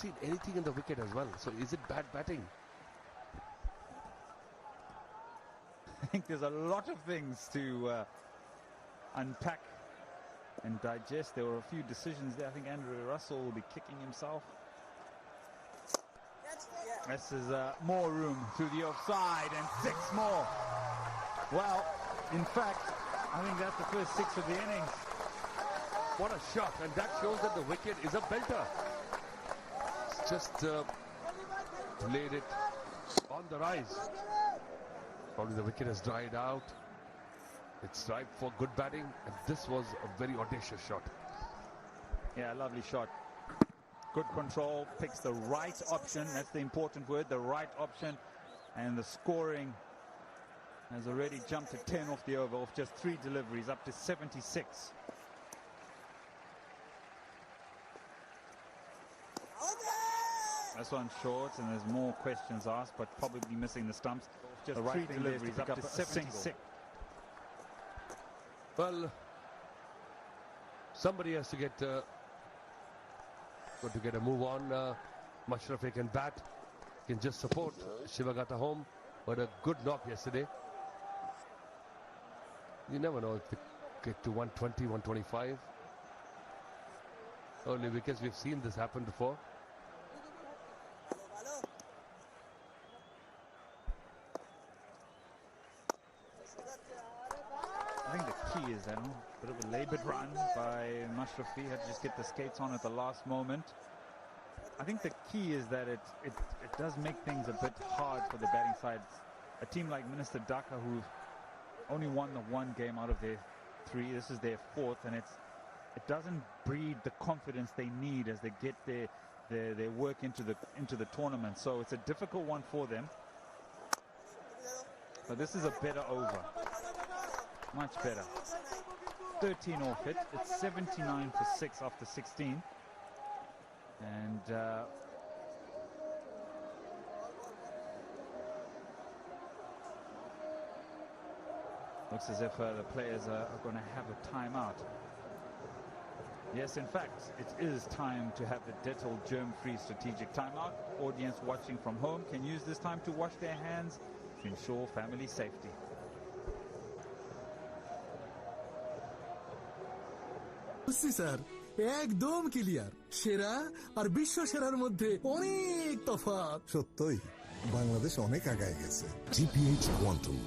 seen anything in the wicket as well. So is it bad batting? I think there's a lot of things to unpack and digest. There were a few decisions there. I think Andrew Russell will be kicking himself. This is more room through the offside and 6 more. Well, in fact, I think that's the first 6 of the innings. What a shot, and that shows that the wicket is a belter. It's just laid it on the rise. Probably the wicket has dried out. It's ripe for good batting, and this was a very audacious shot. Yeah, lovely shot. Good control, picks the right option. That's the important word, the right option. And the scoring has already jumped to 10 off the over, off just 3 deliveries, up to 76. This one's short, and there's more questions asked, but probably missing the stumps. Just the 3 deliveries, up to 76. Well, somebody has to get a move on. Mashraf can bat, can just support Shivagata home, but a good knock yesterday. You never know if they get to 120, 125. Only because we've seen this happen before. I think the key is that a bit of a laboured run by Mashrafi. Had to just get the skates on at the last moment. I think the key is that it does make things a bit hard for the batting side. A team like Minister Dhaka, who've only won the 1 game out of their 3. This is their 4th, and it doesn't breed the confidence they need as they get their work into the tournament. So it's a difficult one for them. But this is a better over. Much better. 13 off it. It's 79 for 6 after 16. And looks as if the players are going to have a timeout. Yes, in fact, it is time to have the Dettol germ-free strategic timeout. Audience watching from home can use this time to wash their hands to ensure family safety. Sir একদম clear সেরা আর বিশ্ব সেরার মধ্যে অনেক তফাৎ সত্যই বাংলাদেশ অনেক আগায় গেছে GPH Quantum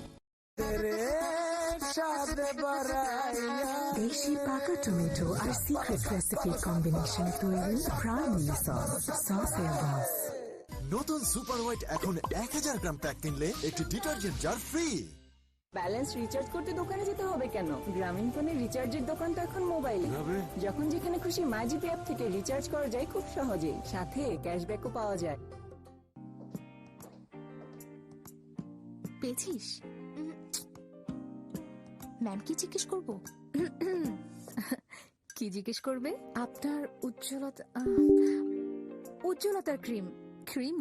দেশি পাকা টমেটো আর সিক্রেট রেসিপি কম্বিনেশনে তৈরি প্রাইমারি সসের বস নতুন সুপার হোয়াইট এখন 1000 গ্রাম প্যাক কিনলে একটি detergent jar free. Balance recharge করতে দোকানে যেতে হবে কেন? গ্রামীণ ফোনের রিচার্জের দোকান তো এখন মোবাইলে। যখন যেখানে খুশি মাইজিপি অ্যাপ থেকে রিচার্জ করা যায় খুব সহজেই, সাথে ক্যাশব্যাকও পাওয়া যায়। পেয়েছিস? ম্যাম কি জিজ্ঞেস করবো? কি জিজ্ঞেস করবে? আপনার উজ্জ্বলতার ক্রিম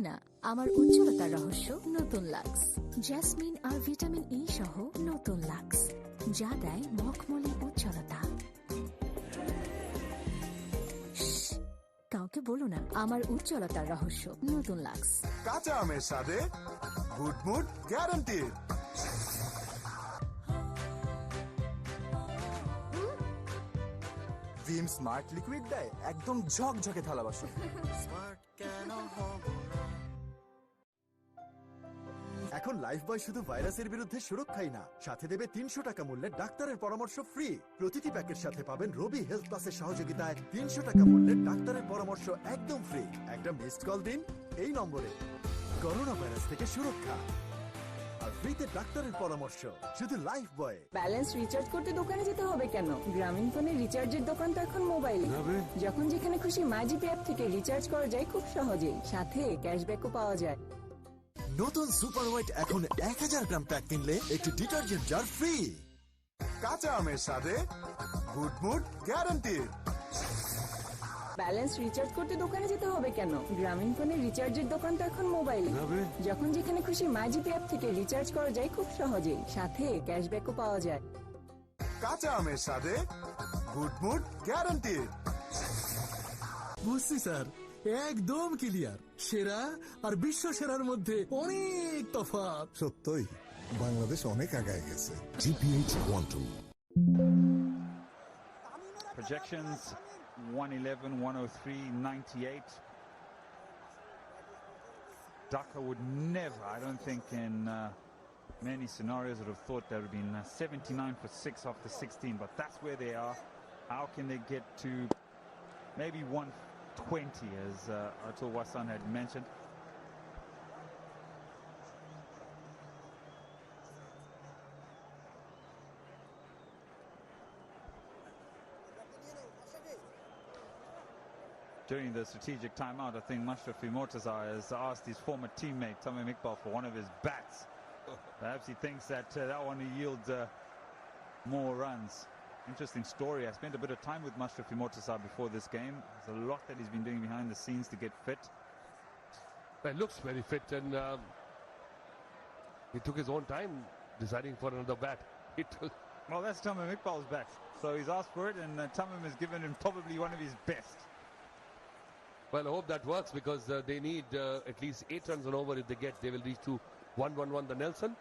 না, আমার উজ্জ্বলতার রহস্য নতুন লাক্স জেসমিন আর ভিটামিন ই সহ নতুন লাক্স, যা দেয় মখমলি উজ্জ্বলতা। কাউকে বলো না আমার উজ্জ্বলতার রহস্য নতুন লাক্স। কাঁচা আমের স্বাদে গুড মুড গ্যারান্টি। ভিম স্মার্ট লিকুইড দেয় একদম ঝকঝকে থালা বাসন। এখন লাইফবয় শুধু ভাইরাসের বিরুদ্ধে সুরক্ষাই না, সাথে দেবে 300 টাকা মূল্যের ডাক্তারের পরামর্শ ফ্রি। প্রতিটি প্যাকের সাথে পাবেন রবি হেলথ প্লাসের সহযোগিতায় 300 টাকা মূল্যের ডাক্তারের পরামর্শ একদম ফ্রি। একটা মিসড কল দিন এই নম্বরে, করোনা ভাইরাস থেকে সুরক্ষা আর ফ্রিতে ডাক্তারের পরামর্শ শুধু লাইফবয়। ব্যালেন্স রিচার্জ করতে দোকানে যেতে হবে কেন? গ্রামীণ ফোনের রিচার্জের দোকান তো এখন মোবাইলে। যখন যেখানে খুশি মাইজিপি অ্যাপ থেকে রিচার্জ করা যায় খুব সহজেই, সাথে ক্যাশব্যাকও পাওয়া যায়। নতুন সুপার হোয়াইট এখন 1000 গ্রাম প্যাক কিনলে একটি ডিটারজেন্ট জার ফ্রি। কাঁচা আমের স্বাদে good mood guarantee. Balance recharge করতে দোকানে যেতে হবে কেন? গ্রামীণ ফোনের রিচার্জের দোকান তো এখন মোবাইলে। যখন যেখানে খুশি মাইজিপি অ্যাপ থেকে রিচার্জ করা যায় খুব সহজেই, সাথে ক্যাশব্যাকও পাওয়া যায়। কাঁচা আমের স্বাদে গুড মুড গ্যারান্টি। বুঝছি স্যার একদম ক্লিয়ার। সেরা আর বিশ্ব সেরার মধ্যে অনেক তফাৎ। সত্যই বাংলাদেশ অনেক আগায় গেছে। GPH Quantum. Projections 111, 103, 98. Dhaka would never, I don't think in many scenarios would have thought there would have been 79 for 6 after 16, but that's where they are. How can they get to maybe 120, as Atul Wasan had mentioned? During the strategic timeout, I think Mashrafi Mortaza has asked his former teammate Tamim Iqbal for one of his bats. Perhaps he thinks that that one will yield more runs. Interesting story. I spent a bit of time with Mashrafi Mortaza before this game. There's a lot that he's been doing behind the scenes to get fit. It looks very fit, and he took his own time deciding for another bat. Well, that's Tamim Iqbal's bat. So he's asked for it, and Tamim has given him probably one of his best. Well, I hope that works, because they need at least 8 runs and over. If they get, they will reach to 1-1-1 the Nelson.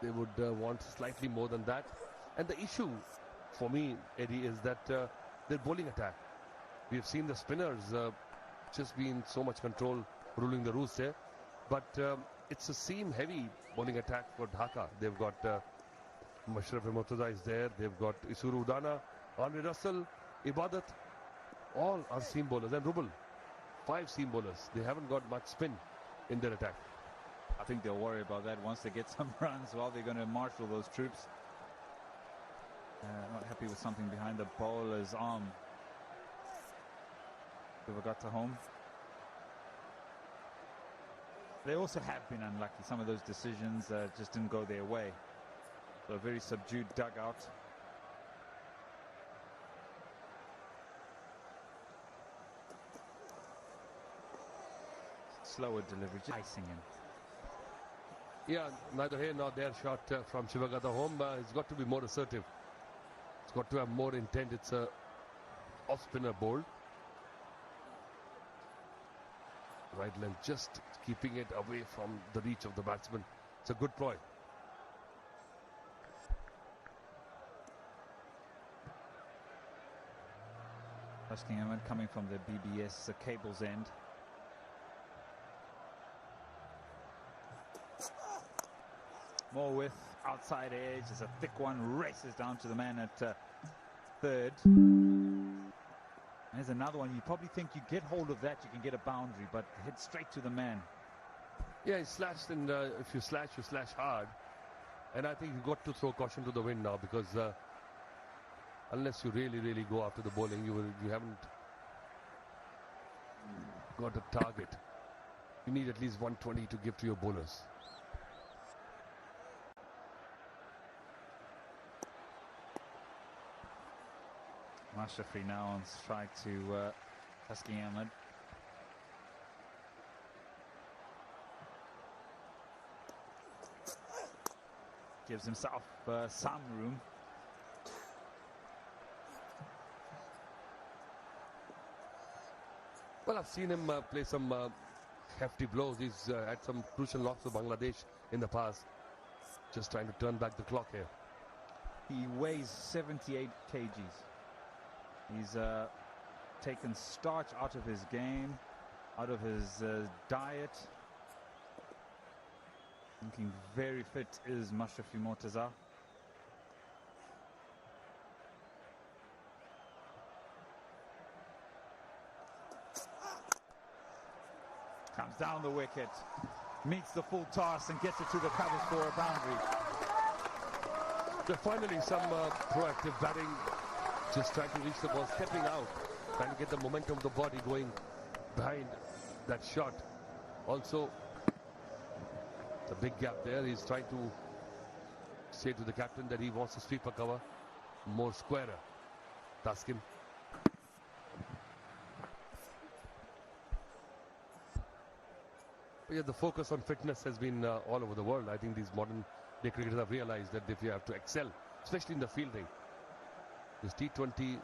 They would want slightly more than that. And the issue for me, Eddie, is that their bowling attack. We have seen the spinners just being so much control, ruling the roost there. But it's a seam-heavy bowling attack for Dhaka. They've got Mashrafi Mortaza is there. They've got Isuru Udana, Andre Russell, Ibadat. All are seam bowlers, and Rubal, 5 seam bowlers. They haven't got much spin in their attack. I think they'll worry about that once they get some runs. Well, they're going to marshal those troops. Not happy with something behind the bowler's arm. Whoever got to home. They also have been unlucky. Some of those decisions just didn't go their way. So a very subdued dugout. Slower delivery, icing him. Yeah, neither here nor there shot from Shivagata home. It's got to be more assertive. It's got to have more intent. It's a off-spinner bowled. Right length, just keeping it away from the reach of the batsman. It's a good ploy. Tasking Ahmed coming from the BBS cables end. More width, outside edge. There's a thick one, races down to the man at third. There's another one. You probably think you get hold of that, you can get a boundary, but hit straight to the man. Yeah, he slashed, and if you slash hard. And I think you've got to throw caution to the wind now, because unless you really go after the bowling, you haven't got a target. You need at least 120 to give to your bowlers. Mashrafi now on strike to Tasking Ahmed. Gives himself some room. Well, I've seen him play some hefty blows. He's had some crucial knocks for Bangladesh in the past. Just trying to turn back the clock here. He weighs 78 kgs. He's taken starch out of his game, out of his diet. Looking very fit is Mashrafi Mortaza. Comes down the wicket, meets the full toss and gets it to the covers for a boundary. So finally some proactive batting, just trying to reach the ball, stepping out, trying to get the momentum of the body going behind that shot. Also, the big gap there. He's trying to say to the captain that he wants to sweep a cover more squarer. Taskin. But yeah, the focus on fitness has been all over the world. I think these modern day cricketers have realized that if you have to excel, especially in the fielding, this T20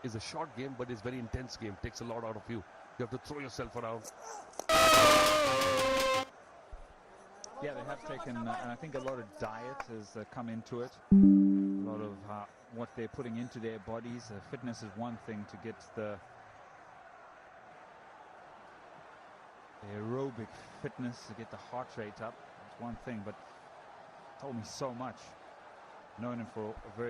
is a short game, but it's a very intense game. Takes a lot out of you. You have to throw yourself around. Yeah, they have taken, and I think a lot of diet has come into it. A lot of what they're putting into their bodies. Fitness is one thing to get the aerobic fitness, to get the heart rate up. It's one thing, but told me so much. Known him for a very